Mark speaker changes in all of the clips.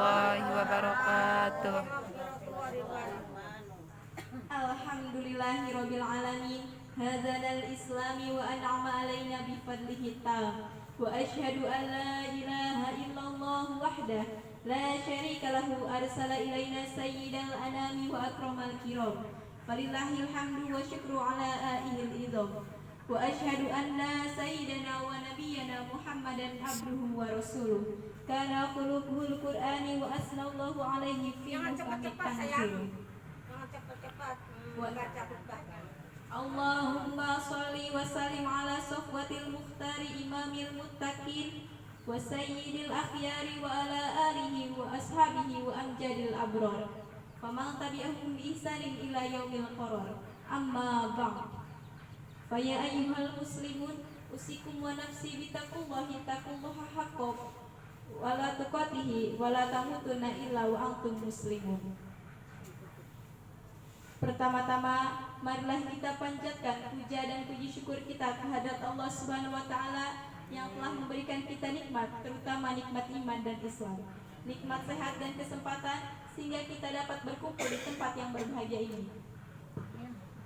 Speaker 1: warahmatullahi wabarakatuh.
Speaker 2: Alhamdulillahirabbil alamin. Hadzanal islami wa an'ama alaina bi fadlihi tam. Wa asyhadu an la ilaha illallah wahdah la syarika lahu arsala ilaina sayyidal anami wa akramal kiram. Falillahil hamdu wa syukru ala aihil idham. Wa asyhadu anna sayyidana wa nabiyyana Muhammadan abduhu wa rasuluh. Kana khuluquhul Qur'ani wa asnallahu alaihi fi mukamit tanzil. Allahumma salli wa sallim ala safwatil mukhtari imamil muttaqin wa sayyidil akhyari wa ala alihi wa ashabihi wa amjadil abrar faman tabi'ahum bi ihsanin ila yaumil qarar. Amma ba'd. Fa ya ayyuhal muslimun usikum wa nafsi bi taqullahi haqqa wa la tuqatihi wa la tamutunna illa wa antum muslimun. Pertama-tama, marilah kita panjatkan puja dan puji syukur kita kehadrat Allah Subhanahu wa taala yang telah memberikan kita nikmat, terutama nikmat iman dan Islam. Nikmat sehat dan kesempatan sehingga kita dapat berkumpul di tempat yang berbahagia ini.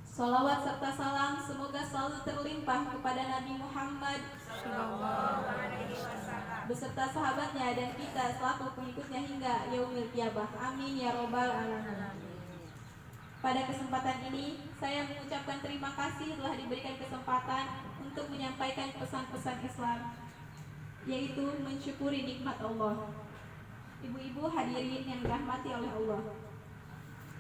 Speaker 2: Salawat serta salam semoga selalu terlimpah kepada Nabi Muhammad beserta sahabatnya dan kita selaku pengikutnya hingga yaumil qiyamah. Amin ya robbal alamin. Pada kesempatan ini, saya mengucapkan terima kasih telah diberikan kesempatan untuk menyampaikan pesan-pesan Islam, yaitu mensyukuri nikmat Allah. Ibu-ibu hadirin yang dirahmati oleh Allah,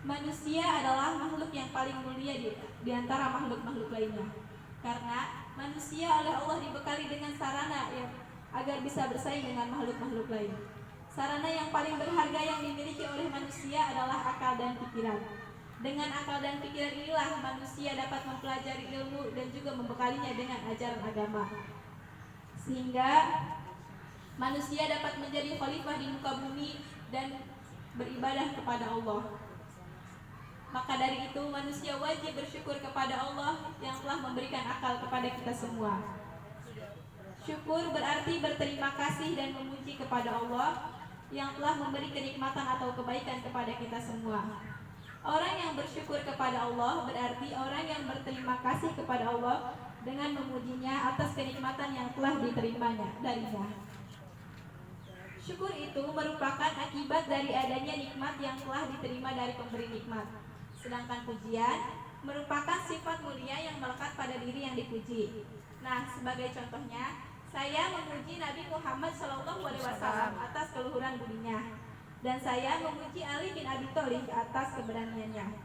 Speaker 2: manusia adalah makhluk yang paling mulia di antara makhluk-makhluk lainnya, karena manusia oleh Allah dibekali dengan sarana yang agar bisa bersaing dengan makhluk-makhluk lain. Sarana yang paling berharga yang dimiliki oleh manusia adalah akal dan pikiran. Dengan akal dan pikiran inilah manusia dapat mempelajari ilmu dan juga membekalinya dengan ajaran agama, sehingga manusia dapat menjadi khalifah di muka bumi dan beribadah kepada Allah. Maka dari itu manusia wajib bersyukur kepada Allah yang telah memberikan akal kepada kita semua. Syukur berarti berterima kasih dan memuji kepada Allah yang telah memberi kenikmatan atau kebaikan kepada kita semua. Orang yang bersyukur kepada Allah berarti orang yang berterima kasih kepada Allah dengan memujinya atas kenikmatan yang telah diterimanya darinya. Syukur itu merupakan akibat dari adanya nikmat yang telah diterima dari pemberi nikmat. Sedangkan pujian merupakan sifat mulia yang melekat pada diri yang dipuji. Nah, sebagai contohnya, saya memuji Nabi Muhammad SAW atas keluhuran budinya. Dan saya memuji Ali bin Abi Thalib atas keberaniannya.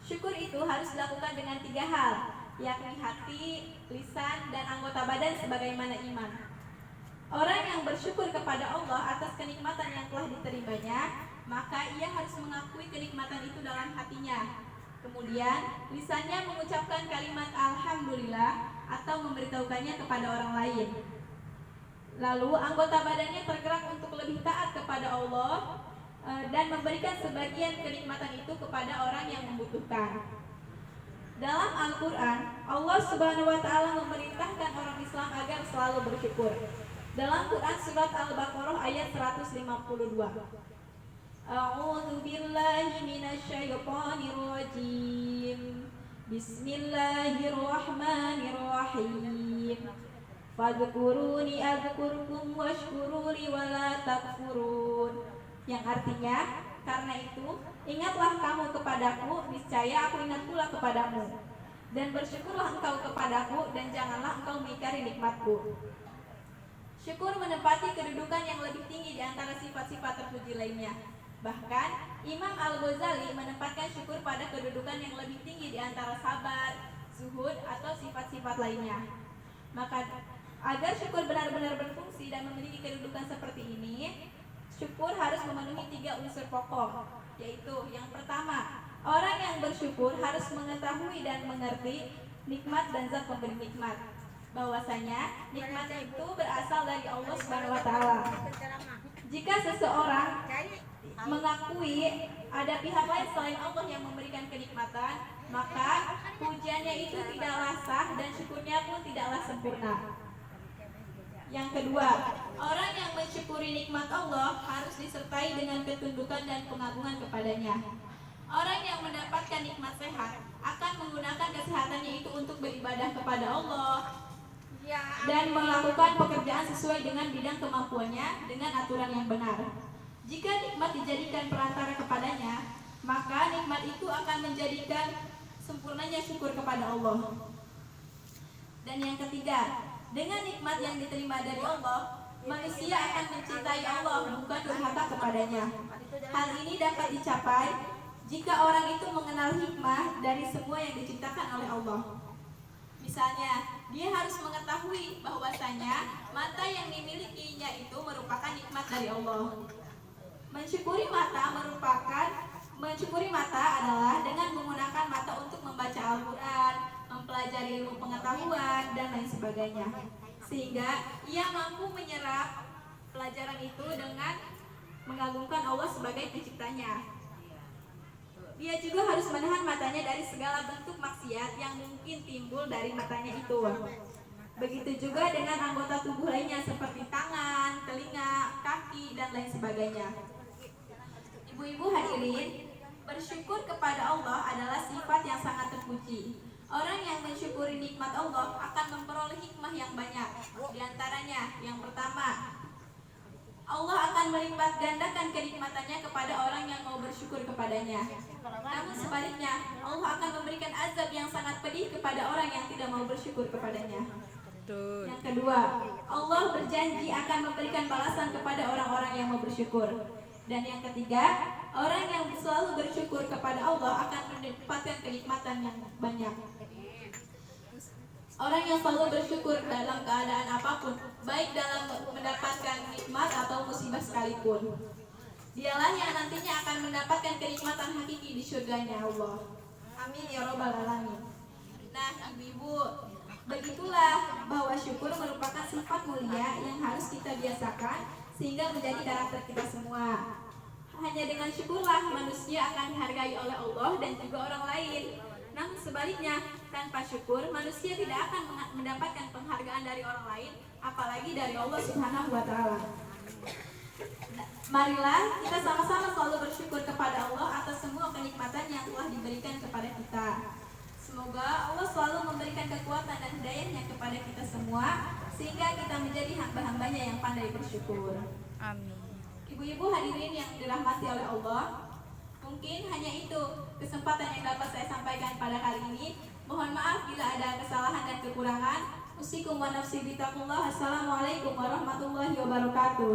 Speaker 2: Syukur itu harus dilakukan dengan 3 hal, yakni hati, lisan, dan anggota badan sebagaimana iman. Orang yang bersyukur kepada Allah atas kenikmatan yang telah diterimanya, maka ia harus mengakui kenikmatan itu dalam hatinya. Kemudian, lisannya mengucapkan kalimat Alhamdulillah atau memberitahukannya kepada orang lain. Lalu anggota badannya tergerak untuk lebih taat kepada Allah dan memberikan sebagian kenikmatan itu kepada orang yang membutuhkan. Dalam Al-Quran, Allah Subhanahu wa Ta'ala memerintahkan orang Islam agar selalu bersyukur. Dalam Quran surat Al-Baqarah ayat 152. A'udzu billahi minasyaitonir rajim. Bismillahirrahmanirrahim. Fadhkuruni adzkurkum washkuruli wala takfurun. Yang artinya, karena itu ingatlah kamu kepadaku, niscaya aku ingat pula kepadamu. Dan bersyukurlah engkau kepadaku, dan janganlah engkau mengingkari nikmatku. Syukur menempati kedudukan yang lebih tinggi di antara sifat-sifat terpuji lainnya. Bahkan Imam Al-Ghazali menempatkan syukur pada kedudukan yang lebih tinggi di antara sabar, zuhud, atau sifat-sifat lainnya. Maka agar syukur benar-benar berfungsi dan memiliki kedudukan seperti ini, syukur harus memenuhi 3 unsur pokok, yaitu yang pertama, orang yang bersyukur harus mengetahui dan mengerti nikmat dan zat pemberi nikmat, bahwasanya nikmat itu berasal dari Allah Subhanahu wa Ta'ala. Jika seseorang mengakui ada pihak lain selain Allah yang memberikan kenikmatan, maka pujiannya itu tidaklah sah dan syukurnya pun tidaklah sempurna. Yang kedua, orang yang mensyukuri nikmat Allah harus disertai dengan ketundukan dan pengagungan kepadanya. Orang yang mendapatkan nikmat sehat akan menggunakan kesehatannya itu untuk beribadah kepada Allah dan melakukan pekerjaan sesuai dengan bidang kemampuannya dengan aturan yang benar. Jika nikmat dijadikan perantara kepadanya, maka nikmat itu akan menjadikan sempurnanya syukur kepada Allah. Dan yang ketiga, dengan nikmat yang diterima dari Allah, manusia akan mencintai Allah bukan durhaka kepadanya. Hal ini dapat dicapai jika orang itu mengenal hikmah dari semua yang diciptakan oleh Allah. Misalnya, dia harus mengetahui bahwasanya mata yang dimilikinya itu merupakan nikmat dari Allah. Mensyukuri mata adalah dengan menggunakan mata untuk membaca Al-Quran, mempelajari ilmu pengetahuan, dan lain sebagainya. Sehingga ia mampu menyerap pelajaran itu dengan mengagungkan Allah sebagai penciptanya. Dia juga harus menahan matanya dari segala bentuk maksiat yang mungkin timbul dari matanya itu. Begitu juga dengan anggota tubuh lainnya seperti tangan, telinga, kaki, dan lain sebagainya. Ibu-ibu hadirin, bersyukur kepada Allah adalah sifat yang sangat terpuji. Orang yang mensyukuri nikmat Allah akan memperoleh hikmah yang banyak. Di antaranya, yang pertama, Allah akan melipat gandakan kenikmatannya kepada orang yang mau bersyukur kepadanya. Namun sebaliknya, Allah akan memberikan azab yang sangat pedih kepada orang yang tidak mau bersyukur kepadanya. Yang kedua, Allah berjanji akan memberikan balasan kepada orang-orang yang mau bersyukur. Dan yang ketiga, orang yang selalu bersyukur kepada Allah akan mendapatkan kenikmatan yang banyak. Orang yang selalu bersyukur dalam keadaan apapun, baik dalam mendapatkan nikmat atau musibah sekalipun, dialah yang nantinya akan mendapatkan kenikmatan hakiki di surganya Allah. Amin ya robbal alamin. Nah, ibu-ibu, begitulah bahwa syukur merupakan sifat mulia yang harus kita biasakan sehingga menjadi karakter kita semua. Hanya dengan syukurlah manusia akan dihargai oleh Allah dan juga orang lain. Namun sebaliknya, tanpa syukur manusia tidak akan mendapatkan penghargaan dari orang lain, apalagi dari Allah Subhanahu wa Ta'ala. Marilah kita sama-sama selalu bersyukur kepada Allah atas semua kenikmatan yang telah diberikan kepada kita. Semoga Allah selalu memberikan kekuatan dan hidayahnya kepada kita semua, sehingga kita menjadi hamba-hambanya yang pandai bersyukur.
Speaker 1: Amin.
Speaker 2: Ibu-ibu hadirin yang dirahmati oleh Allah, mungkin hanya itu kesempatan yang dapat saya sampaikan pada kali ini. Mohon maaf bila ada kesalahan dan kekurangan. Usikum wa nafsi bitaqullah. Assalamualaikum warahmatullahi wabarakatuh.